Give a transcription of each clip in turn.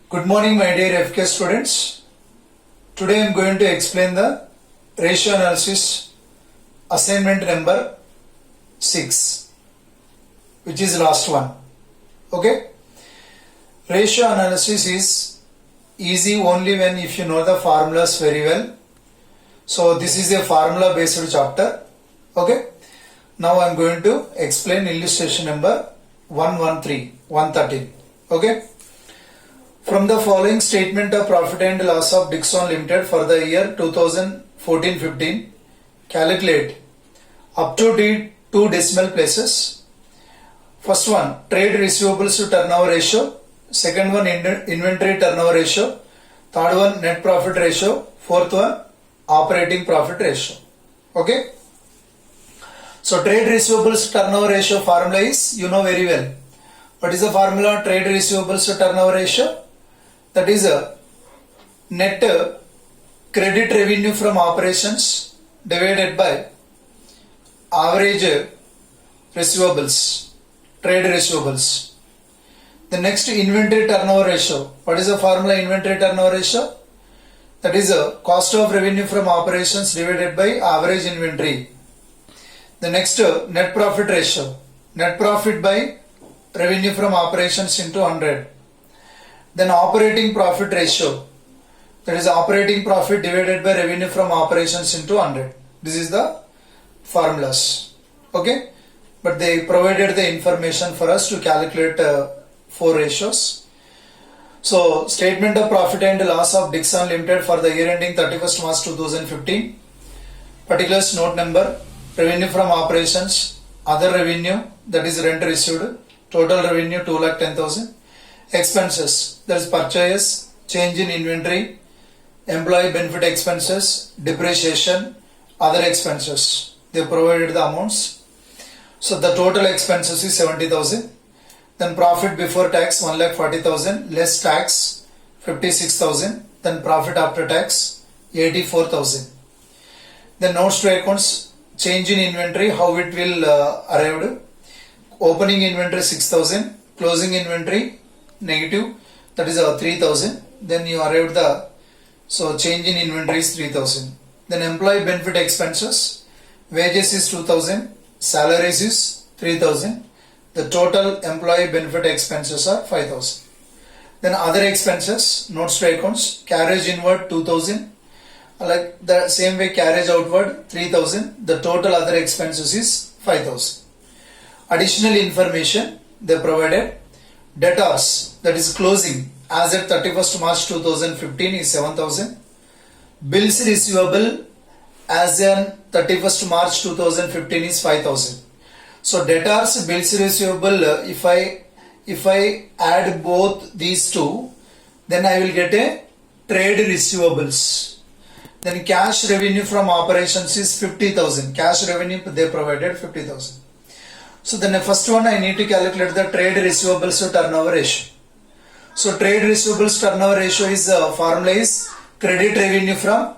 Good morning, my dear FK students. Today I am going to explain the ratio analysis assignment number 6, which is last one. Okay? Ratio analysis is easy only when if you know the formulas very well. So this is a formula based chapter. Okay? Now I am going to explain illustration number 113. Okay? From the following statement of profit and loss of Dixon Limited for the year 2014-15, calculate up to two decimal places. First one, trade receivables to turnover ratio. Second one, inventory turnover ratio. Third one, net profit ratio. Fourth one, operating profit ratio. Okay. So trade receivables to turnover ratio formula is, you know very well. What is the formula? Trade receivables to turnover ratio. That is a net credit revenue from operations divided by average receivables, trade receivables. The next, inventory turnover ratio. What is the formula? Inventory turnover ratio? That is a cost of revenue from operations divided by average inventory. The next, net profit ratio. Net profit by revenue from operations into 100. Then operating profit ratio, that is operating profit divided by revenue from operations into 100. This is the formulas. Okay, but they provided the information for us to calculate 4 ratios. So statement of profit and loss of Dixon Limited for the year ending 31st March 2015. Particulars note number, revenue from operations, other revenue, that is rent received, total revenue 2,10,000. Expenses, that is purchase, change in inventory, employee benefit expenses, depreciation, other expenses. They provided the amounts. So the total expenses is 70,000. Then profit before tax 1,40,000, less tax 56,000. Then profit after tax 84,000. Then notes to accounts, change in inventory, how it will arrived. Opening inventory 6,000, closing inventory negative, that is 3,000. Then you arrived the, so change in inventory is 3,000. Then employee benefit expenses, wages is 2,000, salaries is 3,000. The total employee benefit expenses are 5,000. Then other expenses, notes to accounts, carriage inward 2,000, like the same way carriage outward 3,000. The total other expenses is 5,000. Additional information they provided. Debtors, that is closing as at 31st March 2015 is 7,000. Bills receivable as on 31st March 2015 is 5,000. So debtors, bills receivable, if I add both these two, then I will get a trade receivables. Then cash revenue from operations is 50,000. Cash revenue they provided 50,000. So then the first one I need to calculate the trade receivables to turnover ratio. So trade receivables turnover ratio is formula is credit revenue from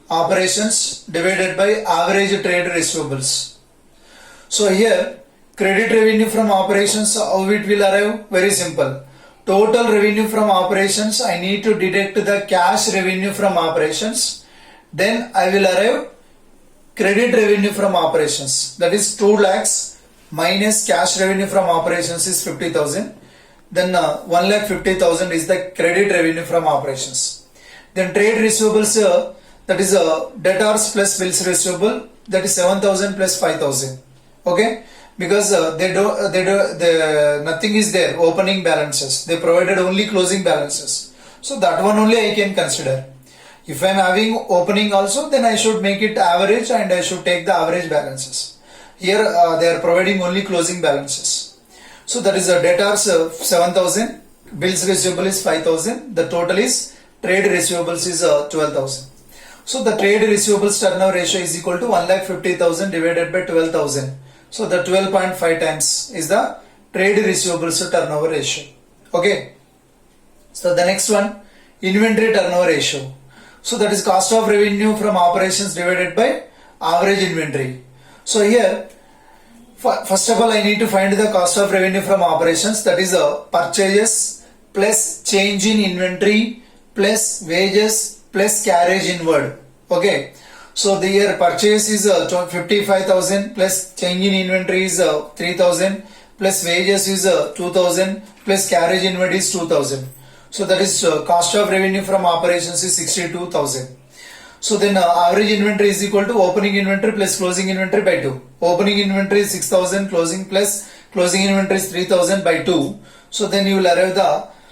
operations divided by average trade receivables. So here credit revenue from operations, how it will arrive? Very simple. Total revenue from operations, I need to deduct the cash revenue from operations. Then I will arrive credit revenue from operations, that is 2 lakhs minus cash revenue from operations is 50,000. Then 1,50,000 is the credit revenue from operations. Then trade receivables, that is debtors plus bills receivable, that is 7,000 plus 5,000. Okay, because nothing is there, opening balances. They provided only closing balances. So that one only I can consider. If I am having opening also, then I should make it average and I should take the average balances. Here they are providing only closing balances. So that is the debtors 7,000, bills receivable is 5,000. The total is trade receivables is 12,000. So the trade receivables turnover ratio is equal to 1,50,000 divided by 12,000. So the 12.5 times is the trade receivables to turnover ratio. Okay. So the next one, inventory turnover ratio. So that is cost of revenue from operations divided by average inventory. So here First of all, I need to find the cost of revenue from operations, that is purchases plus change in inventory plus wages plus carriage inward. Okay. So the year purchase is 55,000 plus change in inventory is 3,000 plus wages is 2,000 plus carriage inward is 2,000. So that is cost of revenue from operations is 62,000. So then average inventory is equal to opening inventory plus closing inventory by 2. Opening inventory is 6,000 closing plus closing inventory is 3,000 by 2. So then you will arrive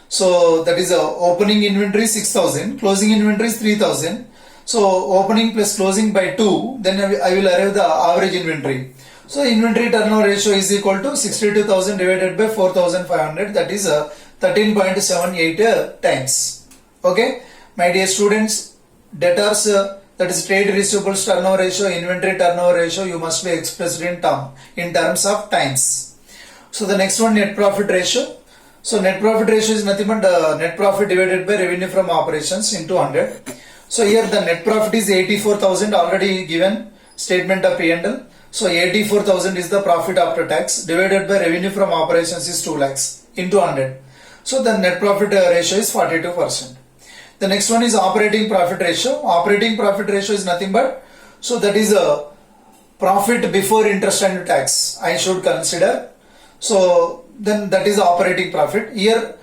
so that is opening inventory 6,000, closing inventory is 3,000. So opening plus closing by 2, then I will arrive the average inventory. So inventory turnover ratio is equal to 62,000 divided by 4,500, that is 13.78 times. Okay, my dear students, debtors, that is trade receivables turnover ratio, inventory turnover ratio, you must be expressed in terms of times. So the next one, net profit ratio. So net profit ratio is nothing but net profit divided by revenue from operations into 100. So here the net profit is 84,000, already given statement of P&L. So 84,000 is the profit after tax, divided by revenue from operations is 2 lakhs into 100. So the net profit ratio is 42%. The next one is operating profit ratio. Operating profit ratio is nothing but, so that is a profit before interest and tax I should consider. So then that is operating profit. Here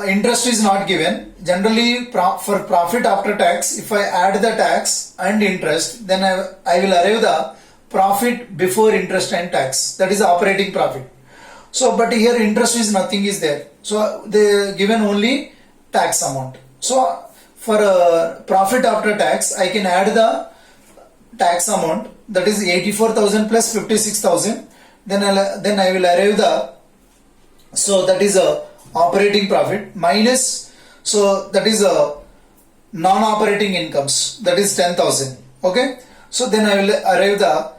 interest is not given. Generally for profit after tax, if I add the tax and interest, then I will arrive the profit before interest and tax, that is operating profit. So but here interest is nothing is there, so they given only tax amount. So for profit after tax, I can add the tax amount, that is 84,000 plus 56,000, then I will arrive the, so that is a operating profit minus, so that is a non-operating incomes, that is 10,000. Okay, so then I will arrive the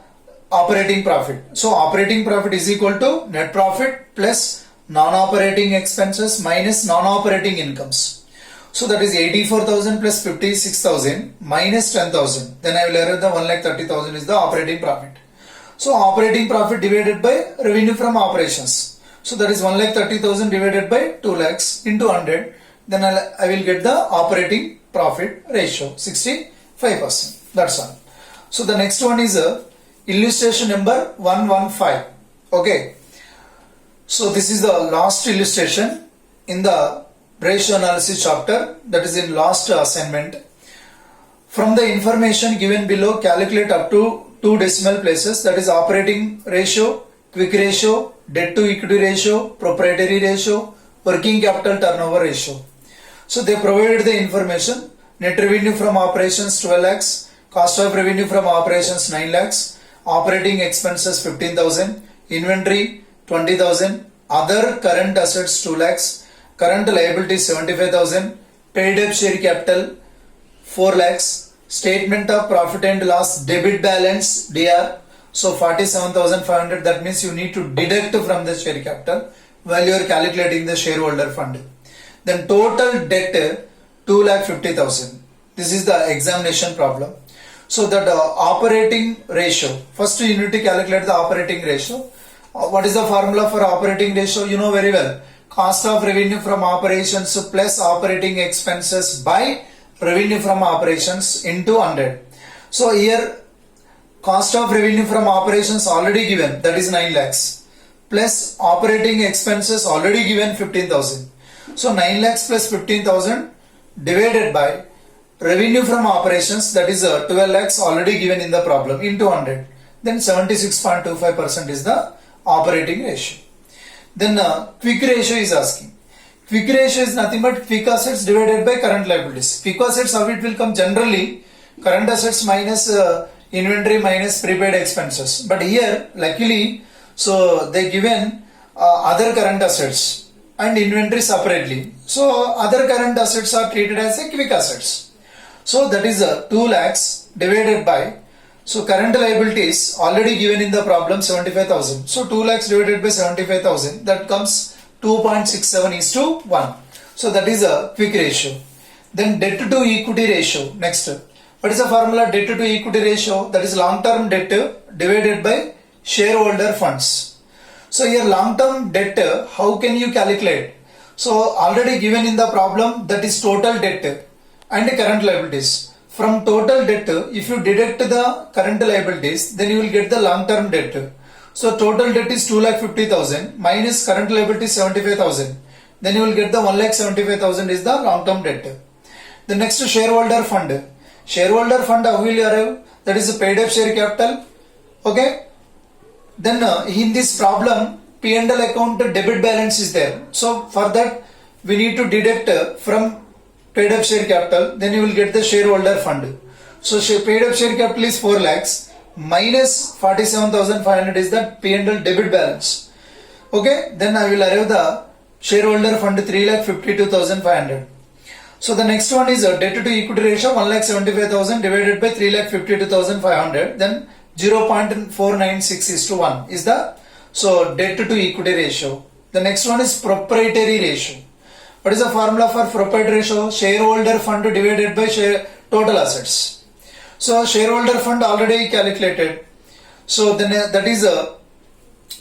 operating profit. So operating profit is equal to net profit plus non-operating expenses minus non-operating incomes. So that is 84,000 plus 56,000 minus 10,000. Then I will arrive the 1,30,000 is the operating profit. So operating profit divided by revenue from operations. So that is 1,30,000 divided by 2 lakhs into 100. Then I will get the operating profit ratio 65%. That's all. So the next one is illustration number 115. Okay. So this is the last illustration in the ratio analysis chapter, that is in last assignment. From the information given below, calculate up to 2 decimal places, that is operating ratio, quick ratio, debt to equity ratio, proprietary ratio, working capital turnover ratio. So they provided the information: net revenue from operations 12 lakhs, cost of revenue from operations 9 lakhs, operating expenses 15,000, inventory 20,000, other current assets 2 lakhs, current liabilities 75,000, paid up share capital 4 lakhs, statement of profit and loss debit balance DR, so 47,500, that means you need to deduct from the share capital while you are calculating the shareholder fund. Then total debt 2,50,000. This is the examination problem. So that operating ratio, first you need to calculate the operating ratio. What is the formula for operating ratio? You know very well. Cost of revenue from operations plus operating expenses by revenue from operations into 100. So here cost of revenue from operations already given, that is 9 lakhs, plus operating expenses already given 15,000. So 9 lakhs plus 15,000 divided by revenue from operations, that is 12 lakhs already given in the problem, into 100. Then 76.25% is the operating ratio. Then quick ratio is asking. Quick ratio is nothing but quick assets divided by current liabilities. Quick assets, how it will come? Generally current assets minus inventory minus prepaid expenses. But here luckily, so they given other current assets and inventory separately. So other current assets are treated as a quick assets. So that is 2 lakhs divided by, so current liabilities already given in the problem 75,000. So 2 lakhs divided by 75,000, that comes 2.67 is to 1. So that is a quick ratio. Then debt to equity ratio. Next, what is the formula? Debt to equity ratio, that is long term debt divided by shareholder funds. So here long term debt, how can you calculate? So already given in the problem, that is total debt and current liabilities. From total debt, if you deduct the current liabilities, then you will get the long term debt. So total debt is 2,50,000 minus current liability 75,000. Then you will get the 1,75,000 is the long term debt. The next shareholder fund. Shareholder fund, how will you arrive? That is a paid up share capital. Okay. Then in this problem, P&L account debit balance is there. So for that, we need to deduct from paid up share capital. Then you will get the shareholder fund. So paid up share capital is 4 lakhs minus 47,500 is the P&L debit balance. Okay. Then I will arrive the shareholder fund 3,52,500. So the next one is debt to equity ratio 1,75,000 divided by 3,52,500. Then 0.496:1 is the debt to equity ratio. The next one is proprietary ratio. What is the formula for proprietary ratio? Shareholder fund divided by total assets. So shareholder fund already calculated. So then that is a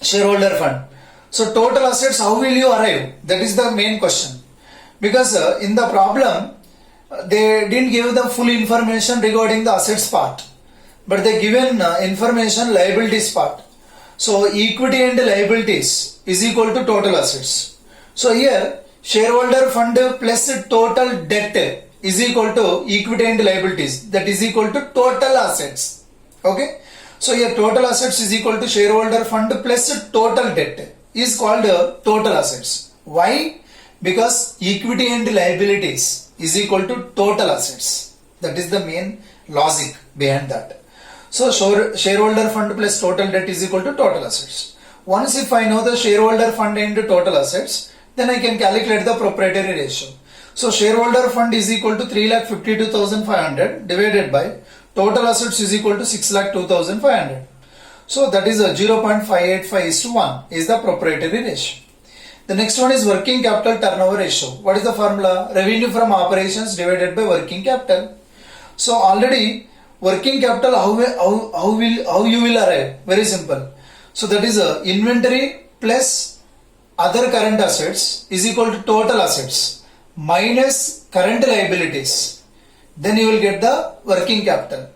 shareholder fund. So total assets, how will you arrive? That is the main question. Because in the problem, they didn't give the full information regarding the assets part, but they given information liabilities part. So equity and liabilities is equal to total assets. So here shareholder fund plus total debt is equal to equity and liabilities, that is equal to total assets. Okay. So here total assets is equal to shareholder fund plus total debt is called total assets. Why? Because equity and liabilities is equal to total assets. That is the main logic behind that. So shareholder fund plus total debt is equal to total assets. Once if I know the shareholder fund and total assets, then I can calculate the proprietary ratio. So shareholder fund is equal to 3,52,500 divided by total assets is equal to 6,02,500. So that is a 0.585:1 is the proprietary ratio. The next one is working capital turnover ratio. What is the formula? Revenue from operations divided by working capital. So already working capital, how you will arrive? Very simple. So that is a inventory plus other current assets is equal to total assets minus current liabilities. Then you will get the working capital.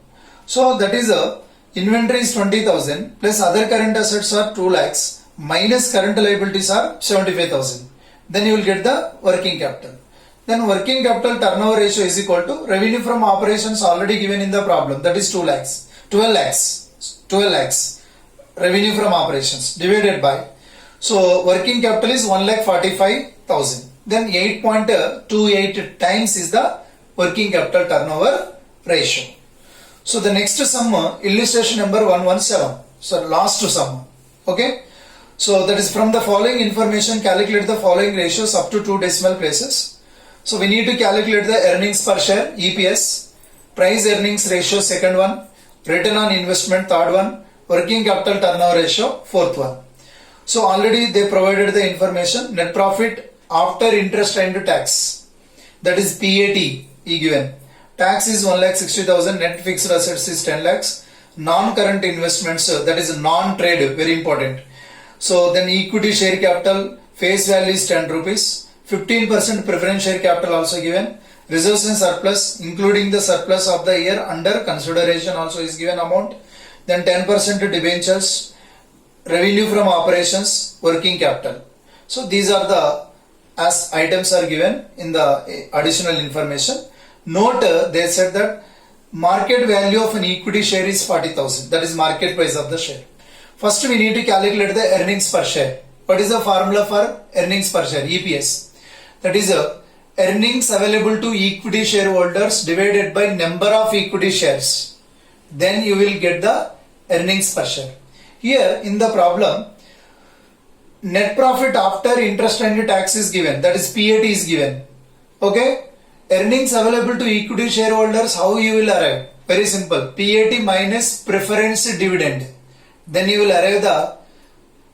So that is a inventory is 20,000 plus other current assets are 2 lakhs minus current liabilities are 75,000. Then you will get the working capital. Then working capital turnover ratio is equal to revenue from operations already given in the problem, that is 12 lakhs revenue from operations divided by, so working capital is 1,45,000. Then 8.28 times is the working capital turnover ratio. So the next sum, illustration number 117. So last sum. Okay. So that is from the following information, calculate the following ratios up to 2 decimal places. So we need to calculate the earnings per share, EPS, price earnings ratio, second one, return on investment, third one, working capital turnover ratio, fourth one. So already they provided the information, net profit after interest and tax, that is PAT given. Tax is 1,60,000, net fixed assets is 10 lakhs, non-current investments, that is non-trade, very important. So then equity share capital, face value is 10 rupees, 15% preference share capital also given, reserves and surplus, including the surplus of the year under consideration also is given amount, then 10% debentures, revenue from operations, working capital. So these are the as items are given in the additional information. Note they said that market value of an equity share is 40,000, that is market price of the share. First we need to calculate the earnings per share. What is the formula for earnings per share? EPS. That is earnings available to equity shareholders divided by number of equity shares. Then you will get the earnings per share. Here in the problem, net profit after interest and tax is given, that is PAT is given. Okay. Earnings available to equity shareholders, how you will arrive? Very simple. PAT minus preference dividend. Then you will arrive the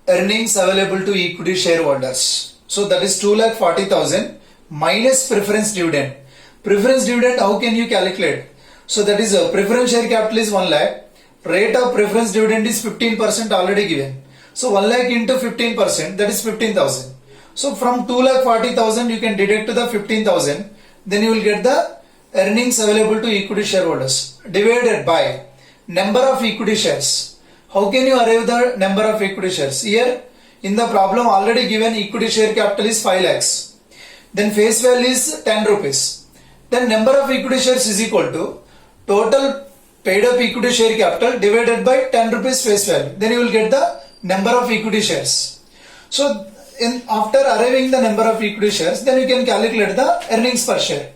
earnings available to equity shareholders. So that is 2,40,000 minus preference dividend. Preference dividend, how can you calculate? So that is preference share capital is 1 lakh. Rate of preference dividend is 15% already given. So 1 lakh into 15%, that is 15,000. So from 2,40,000 you can deduct to the 15,000. Then you will get the earnings available to equity shareholders divided by number of equity shares. How can you arrive the number of equity shares? Here in the problem already given equity share capital is 5 lakhs. Then face value is 10 rupees. Then number of equity shares is equal to total paid up equity share capital divided by 10 rupees face value. Then you will get the number of equity shares. So after arriving the number of equity shares, then you can calculate the earnings per share.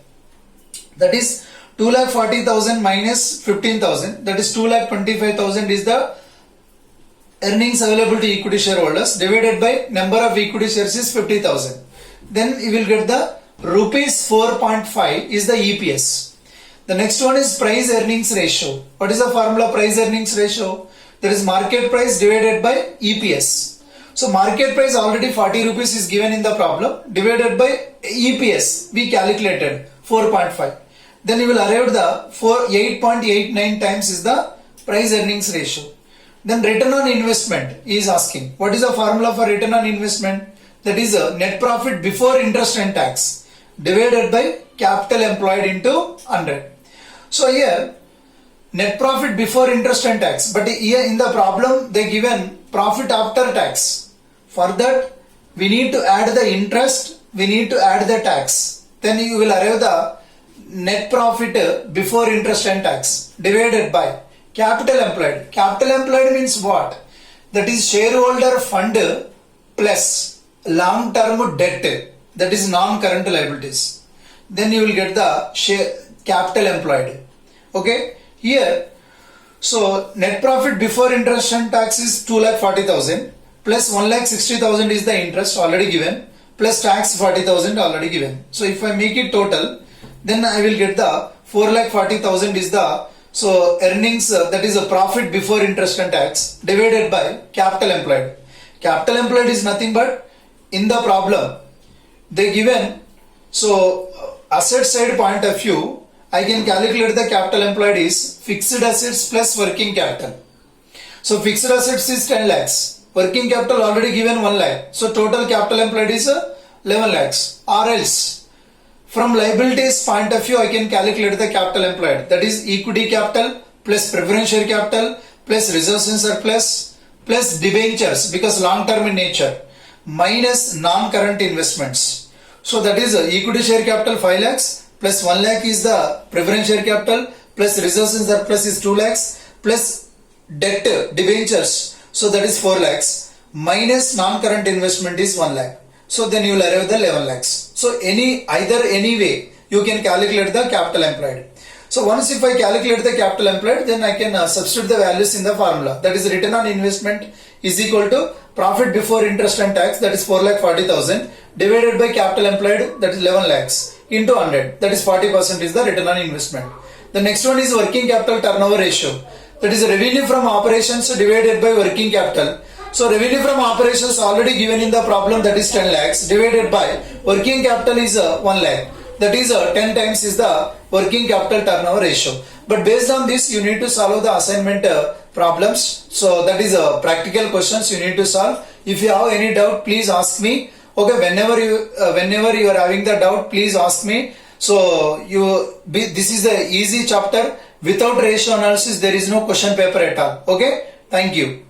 That is 2,40,000 minus 15,000. That is 2,25,000 is the earnings available to equity shareholders divided by number of equity shares is 50,000. Then you will get the rupees 4.5 is the EPS. The next one is price earnings ratio. What is the formula price earnings ratio? That is market price divided by EPS. So market price already 40 rupees is given in the problem divided by EPS. We calculated 4.5. Then you will arrive the 8.89 times is the price earnings ratio. Then return on investment is asking. What is the formula for return on investment? That is a net profit before interest and tax divided by capital employed into 100. So here net profit before interest and tax, but here in the problem they given profit after tax. For that we need to add the interest, we need to add the tax. Then you will arrive the net profit before interest and tax divided by capital employed. Capital employed means what? That is shareholder fund plus long term debt, that is non-current liabilities. Then you will get the capital employed. Okay, here so net profit before interest and tax is 2,40,000 plus 1,60,000 is the interest already given plus tax 40,000 already given. So if I make it total, then I will get the 4,40,000 is the earnings, that is a profit before interest and tax divided by capital employed. Capital employed is nothing but in the problem they given asset side point of view, I can calculate the capital employed is fixed assets plus working capital. So fixed assets is 10 lakhs, working capital already given 1 lakh. So total capital employed is 11 lakhs. Or else from liabilities point of view I can calculate the capital employed, that is equity capital plus preference share capital plus reserves and surplus plus debentures because long term in nature minus non-current investments. So that is equity share capital 5 lakhs plus 1 lakh is the preference share capital plus reserves and surplus is 2 lakhs plus debt debentures, so that is 4 lakhs minus non-current investment is 1 lakh. So then you will arrive the 11 lakhs. So either way you can calculate the capital employed. So once if I calculate the capital employed, then I can substitute the values in the formula. That is return on investment is equal to profit before interest and tax, that is 4,40,000 divided by capital employed, that is 11 lakhs into 100, that is 40% is the return on investment. The next one is working capital turnover ratio, that is revenue from operations divided by working capital. So revenue from operations already given in the problem, that is 10 lakhs divided by working capital is 1 lakh, that is 10 times is the working capital turnover ratio. But based on this you need to solve the assignment problems. So that is practical questions you need to solve. If you have any doubt, please ask me. Okay, whenever you are having the doubt, please ask me. So this is the easy chapter. Without ratio analysis there is no question paper at all. Okay, thank you.